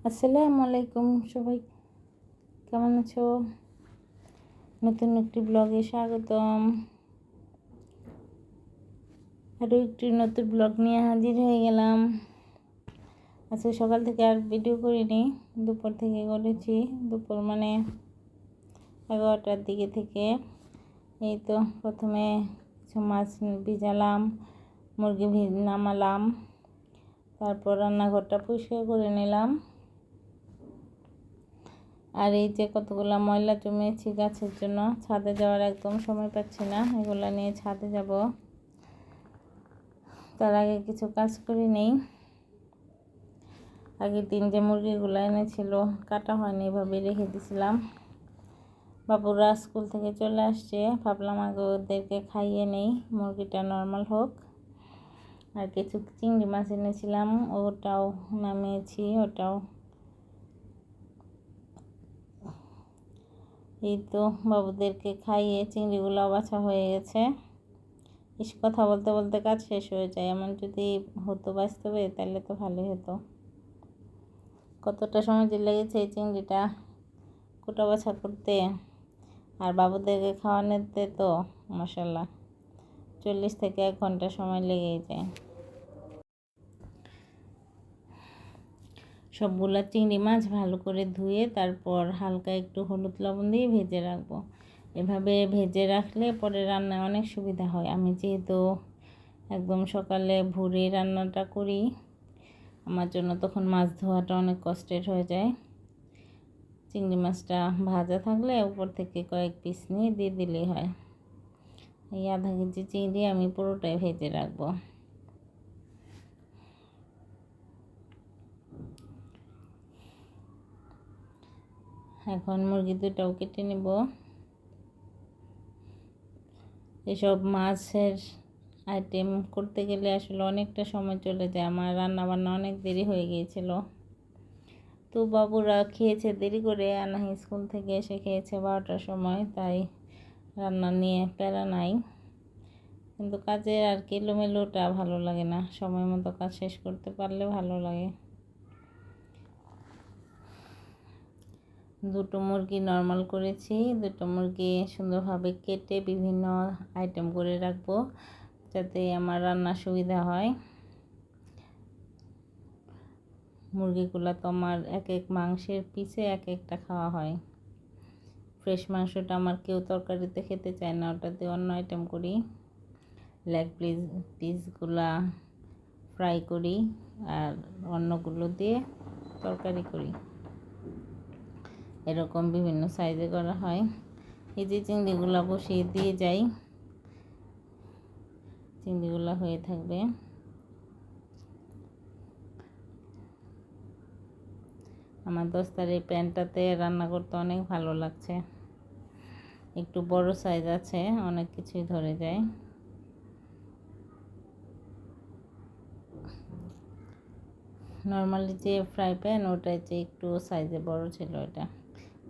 আসসালামু আলাইকুম সবাই, কেমন আছো? নতুন একটি ব্লগে স্বাগতম। আরও একটি নতুন ব্লগ নিয়ে হাজির হয়ে গেলাম। আজকে সকাল থেকে আর ভিডিও করিনি, দুপুর থেকে করেছি। দুপুর মানে 11টার দিকে থেকে। এই তো প্রথমে কিছু মাছ ভিজালাম, মুরগি নামালাম, তারপর রান্নাঘরটা পরিষ্কার করে নিলাম। আর এই যে কতগুলো ময়লা জমেছি গাছের জন্য, ছাদে যাওয়ার একদম সময় পাচ্ছি না, এগুলো নিয়ে ছাদে যাব। তার আগে কিছু কাজ করে নেই। আগের দিন যে মুরগিগুলো এনেছিল কাটা হয়নি, এভাবে রেখে দিয়েছিলাম। বাবুরা স্কুল থেকে চলে আসছে, ভাবলাম আগে ওদেরকে খাইয়ে নেই, মুরগিটা নর্মাল হোক। আর কিছু চিংড়ি মাছ এনেছিলাম, ওটাও নামিয়েছি। ওটাও এই তো বাবুদেরকে খাইয়ে চিংড়িগুলো বাছা হয়ে গেছে। কথা বলতে বলতে কাজ শেষ হয়ে যায়, এমন যদি হতো বাস্তবে তাহলে তো ভালোই হতো। কতটা সময় যে লেগেছে এই চিংড়িটা কোটা বাছা করতে, আর বাবুদেরকে খাওয়ানোতে তো মাশাআল্লাহ 40 থেকে 1 ঘন্টা সময় লেগেই যায়। সবগুলা চিংড়ি মাছ ভালো করে ধুয়ে তারপর হালকা একটু হলুদ লবণ দিয়ে ভেজে রাখবো। এভাবে ভেজে রাখলে পরে রান্নায় অনেক সুবিধা হয়। আমি যেহেতু একদম সকালে ভোরে রান্নাটা করি, আমার জন্য তখন মাছ ধোয়াটা অনেক কষ্টের হয়ে যায়। চিংড়ি মাছটা ভাজা থাকলে উপর থেকে কয়েক পিস নিয়ে দিয়ে দিলেই হয়। এই আধা কেজি চিংড়ি আমি পুরোটাই ভেজে রাখবো। এখন মুরগি দুটাও কেটে নেব। এসব মাছের আইটেম করতে গেলে আসলে অনেকটা সময় চলে যায়, আমার রান্না বান্না অনেক দেরি হয়ে গিয়েছিল। তো বাবুরা খেয়েছে দেরি করে, আনাহি স্কুল থেকে এসে খেয়েছে 12টার সময়, তাই রান্না নিয়ে প্যারা নাই। কিন্তু কাজের আর কি এলোমেলোটা ভালো লাগে না, সময় মতো কাজ শেষ করতে পারলে ভালো লাগে। দুটো মুরগি নর্মাল করেছি, দুটো মুরগি সুন্দরভাবে কেটে বিভিন্ন আইটেম করে রাখবো যাতে আমার রান্নার সুবিধা হয়। মুরগিগুলো তো আমার এক এক মাংসের পিছে এক একটা খাওয়া হয়। ফ্রেশ মাংসটা আমার কেউ তরকারিতে খেতে চায় না, ওটাতে অন্য আইটেম করি। লেগ পিসগুলা ফ্রাই করি আর অন্যগুলো দিয়ে তরকারি করি, এরকম বিভিন্ন সাইজে করা হয়। এই যে চিংড়িগুলো বসিয়ে দিয়ে যাই, চিংড়িগুলো হয়ে থাকবে। আমার দোস্তার এই প্যানটাতে রান্না করতে অনেক ভালো লাগছে, একটু বড় সাইজ আছে, অনেক কিছুই ধরে যায়। নর্মালি যে ফ্রাই প্যান ওটাই যে একটু সাইজে বড় ছিল এটা।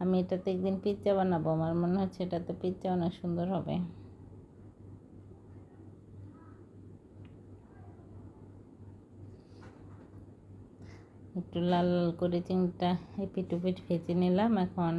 আমি এটাতে একদিন পিৎজা বানাবো, আমার মনে হচ্ছে এটাতে পিৎজা অনেক সুন্দর হবে। একটু লাল লাল করে চিংড়িটা এপিট ওপিট ভেজে নিলাম। এখন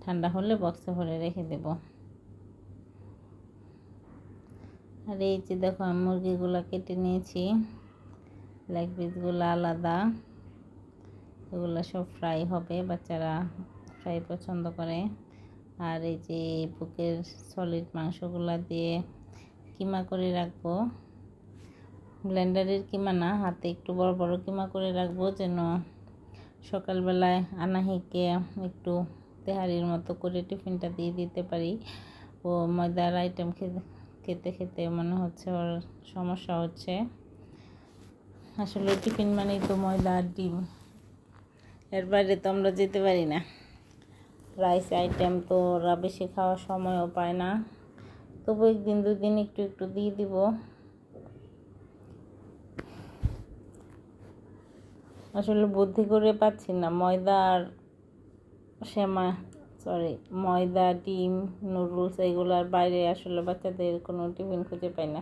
ঠান্ডা হলে বক্সে ভরে রেখে দেব। আর এই যে দেখো আমি মুরগিগুলো কেটে নিয়েছি, লেগ পিসগুলো আলাদা, এগুলো সব ফ্রাই হবে, বাচ্চারা ফ্রাই পছন্দ করে। আর এই যে বুকের সলিড মাংসগুলো দিয়ে কিমা করে রাখবো, ব্লেন্ডারের কিমা না, হাতে একটু বড় বড় কিমা করে রাখবো, যেন সকালবেলায় আনাহিকে একটু তেহারির মতো করে টিফিনটা দিয়ে দিতে পারি। ও ময়দার আইটেম খেতে খেতে মনে হচ্ছে ওর সমস্যা হচ্ছে। আসলে টিফিন মানেই তো ময়দা আর ডিম, এর বাইরে তো আমরা যেতে পারি না। রাইস আইটেম তো ওরা বেশি খাওয়ার সময়ও পায় না, তবু একদিন দুদিন একটু একটু দিয়ে দিব। আসলে বুদ্ধি করে পাচ্ছি না, ময়দা আর ময়দা, ডিম, নুডলস এগুলোর বাইরে আসলে বাচ্চাদের কোনো টিফিন খুঁজে পাই না।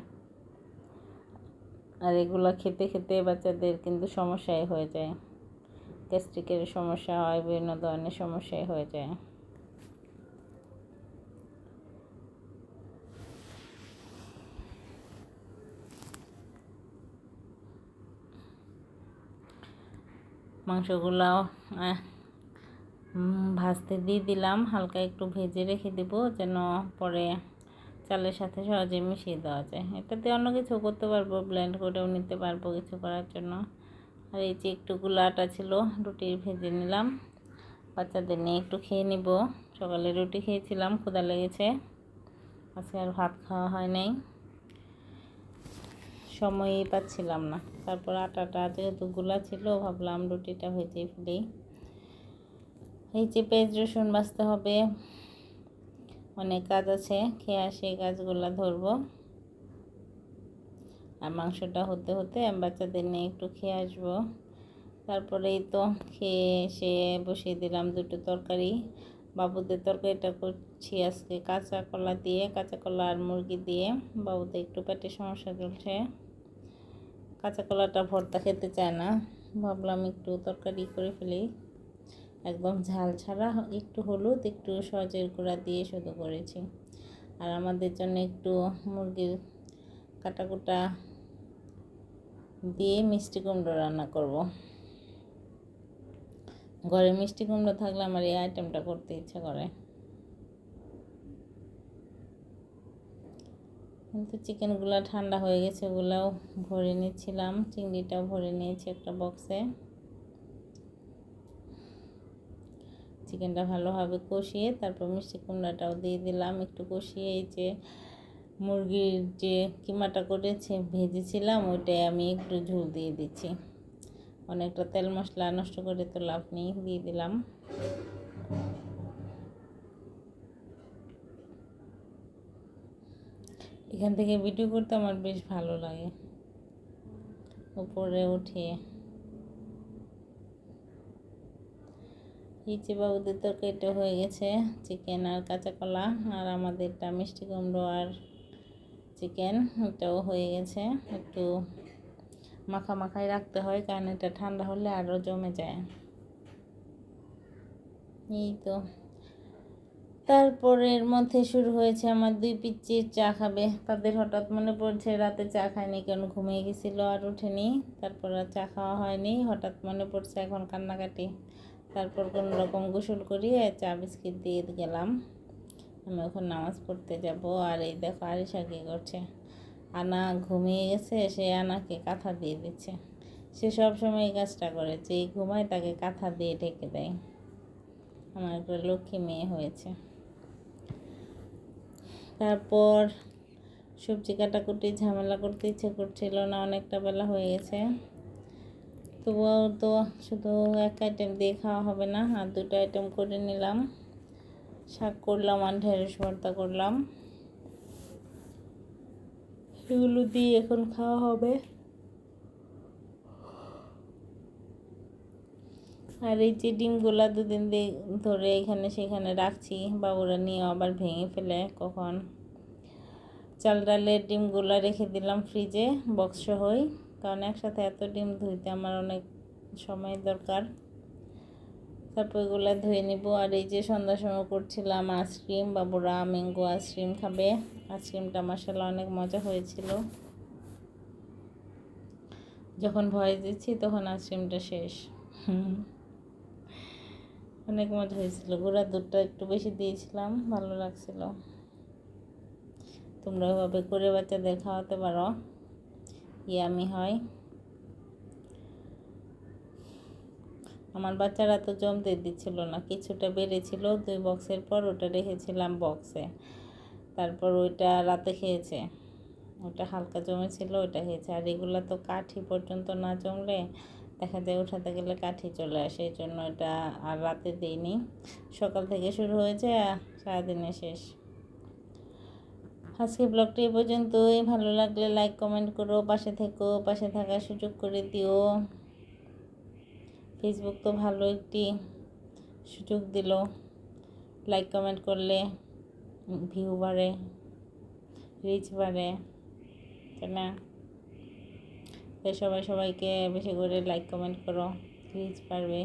আর এগুলো খেতে খেতে বাচ্চাদের কিন্তু সমস্যাই হয়ে যায়। গ্যাস্ট্রিকের সমস্যা হয়, বিভিন্ন ধরনের সমস্যাই হয়ে যায়। মাংসগুলো ভাজতে দিয়ে দিলাম, হালকা একটু ভেজে রেখে দেবো যেন পরে চালের সাথে সহজে মিশিয়ে দেওয়া যায়। এটাতে অন্য কিছু করতে পারবো, ব্লেন্ড করেও নিতে পারবো কিছু করার জন্য। আর এই যে একটুগুলো আটা ছিল, রুটি ভেজে নিলাম, বাচ্চাদের নিয়ে একটু খেয়ে নিব। সকালে রুটি খেয়েছিলাম, ক্ষুধা লেগেছে, আজকে আর ভাত খাওয়া হয় নাই, সময়ই পাচ্ছিলাম না। তারপর আটাটা যেহেতু গুলা ছিল, ভাবলাম রুটিটা ভেজে ফেলি। এই যে পেঁয়াজ রসুন বাছতে হবে, অনেক কাজ আছে, খেয়ে আসে এই কাজগুলো ধরবো। আর মাংসটা হতে হতে আমি বাচ্চাদের নিয়ে একটু খেয়ে আসবো। তারপরেই তো খেয়ে এসে বসিয়ে দিলাম দুটো তরকারি। বাবুদের তরকারিটা করছি আজকে কাঁচা কলা দিয়ে, কাঁচা কলা আর মুরগি দিয়ে। বাবুদের একটু পেটের সমস্যা চলছে, কাঁচা কলাটা ভর্তা খেতে চায় না, ভাবলাম একটু তরকারি করে ফেলি। একদম ঝাল ছাড়া, একটু হলুদ, একটু সজের গুঁড়া দিয়ে শুধু করেছি। আর আমাদের জন্য একটু মুরগির কাটাকুটা দিয়ে মিষ্টি কুমড়ো রান্না করব। ঘরে মিষ্টি কুমড়ো থাকলে আমার এই আইটেমটা করতে ইচ্ছা করে। কিন্তু চিকেনগুলো ঠান্ডা হয়ে গেছে, ওগুলাও ভরে নিচ্ছিলাম, চিংড়িটাও ভরে নিয়েছি একটা বক্সে। চিকেনটা ভালোভাবে কষিয়ে তারপর মিষ্টি কুমড়াটাও দিয়ে দিলাম, একটু কষিয়ে এই যে মুরগির যে কিমাটা করেছে ভেজেছিলাম, ওইটাই আমি একটু ঝোল দিয়ে দিচ্ছি। অনেকটা তেল মশলা নষ্ট করে তো লাভ নেই, দিয়ে দিলাম। এখান থেকে ভিডিও করতে আমার বেশ ভালো লাগে, উপরে উঠে। এই যে বাবুদের তরকারিটা হয়ে গেছে, চিকেন আর কাঁচা কলা, আর আমাদেরটা মিষ্টি কুমড়ো আর চিকেন, এটাও হয়ে গেছে। একটু মাখা মাখাই রাখতে হয়, কারণ এটা ঠান্ডা হলে আরও জমে যায়। এই তো তারপরের মধ্যে শুরু হয়েছে আমার দুই পিচ্চির চা খাবে। তাদের হঠাৎ মনে পড়ছে রাতে চা খায়নি, কেন ঘুমিয়ে গেছিল আর ওঠেনি। তারপর আর চা খাওয়া হয়নি, হঠাৎ মনে পড়ছে, এখন কান্নাকাটি। তারপর কোনো রকম গোসল করিয়ে চা বিস্কিট দিয়ে গেলাম। আমি এখন নামাজ পড়তে যাব। আর এই দেখো আরিশা কী করছে, আনা ঘুমিয়ে গেছে, সে আনাকে কাঁথা দিয়ে দিচ্ছে। সে সবসময় এই কাজটা করে, যে ঘুমায় তাকে কাঁথা দিয়ে ঢেকে দেয়। আমার একটা লক্ষ্মী মেয়ে হয়েছে। তারপর সবজি কাটাকুটি ঝামেলা করতে ইচ্ছে করছিল না, অনেকটা বেলা হয়ে গেছে। তবুও তো শুধু এক আইটেম দিয়ে খাওয়া হবে না, আর দুটো আইটেম করে নিলাম। শাক করলাম আর ঢেঁড়স ভর্তা করলাম, এগুলো দিয়ে এখন খাওয়া হবে। আর এই যে ডিমগুলা দুদিন ধরে এখানে সেখানে রাখছি, বাবুরা নিয়ে আবার ভেঙে ফেলে কখন। চাল ডালের ডিমগুলো রেখে দিলাম ফ্রিজে বক্স সহই, কারণ একসাথে এত ডিম ধুইতে আমার অনেক সময় দরকার। তারপর এগুলো ধুয়ে নিব। আর এই যে সন্ধ্যার সময় করছিলাম আইসক্রিম, বাবুরা ম্যাঙ্গো আইসক্রিম খাবে। আইসক্রিমটা মাশাআল্লাহ অনেক মজা হয়েছিল। যখন ভয়েস দিচ্ছি তখন আইসক্রিমটা শেষ, অনেক মজা হয়েছিল। গুঁড়ার দুধটা একটু বেশি দিয়েছিলাম, ভালো লাগছিল। তোমরা ওইভাবে করে বাচ্চাদের খাওয়াতে পারো, ইয়ামি হয়। আমার বাচ্চারা তো জমতে দিচ্ছিল না, কিছুটা বেড়েছিল 2 বক্সের পর, ওটা রেখেছিলাম বক্সে। তারপর ওইটা রাতে খেয়েছে, ওটা হালকা জমেছিল, ওইটা খেয়েছে। আর এগুলো তো কাঠি পর্যন্ত না জমলে দেখা যায় উঠাতে গেলে কাঠি চলে আসে, এই জন্য এটা আর রাতে দিইনি। সকাল থেকে শুরু হয়েছে, সারাদিনে শেষ। আজকে ব্লগটা এই পর্যন্তই। ভালো লাগলে লাইক কমেন্ট করো, পাশে থেকো, পাশে থাকার সুযোগ করে দিও। ফেসবুক তো ভালো একটি সুযোগ দিল, লাইক কমেন্ট করলে ভিউ বাড়ে, রিচ বাড়ে, তাই না? তাই সবাইকে বেশি করে লাইক কমেন্ট করো। ফ্রিজ পারবে।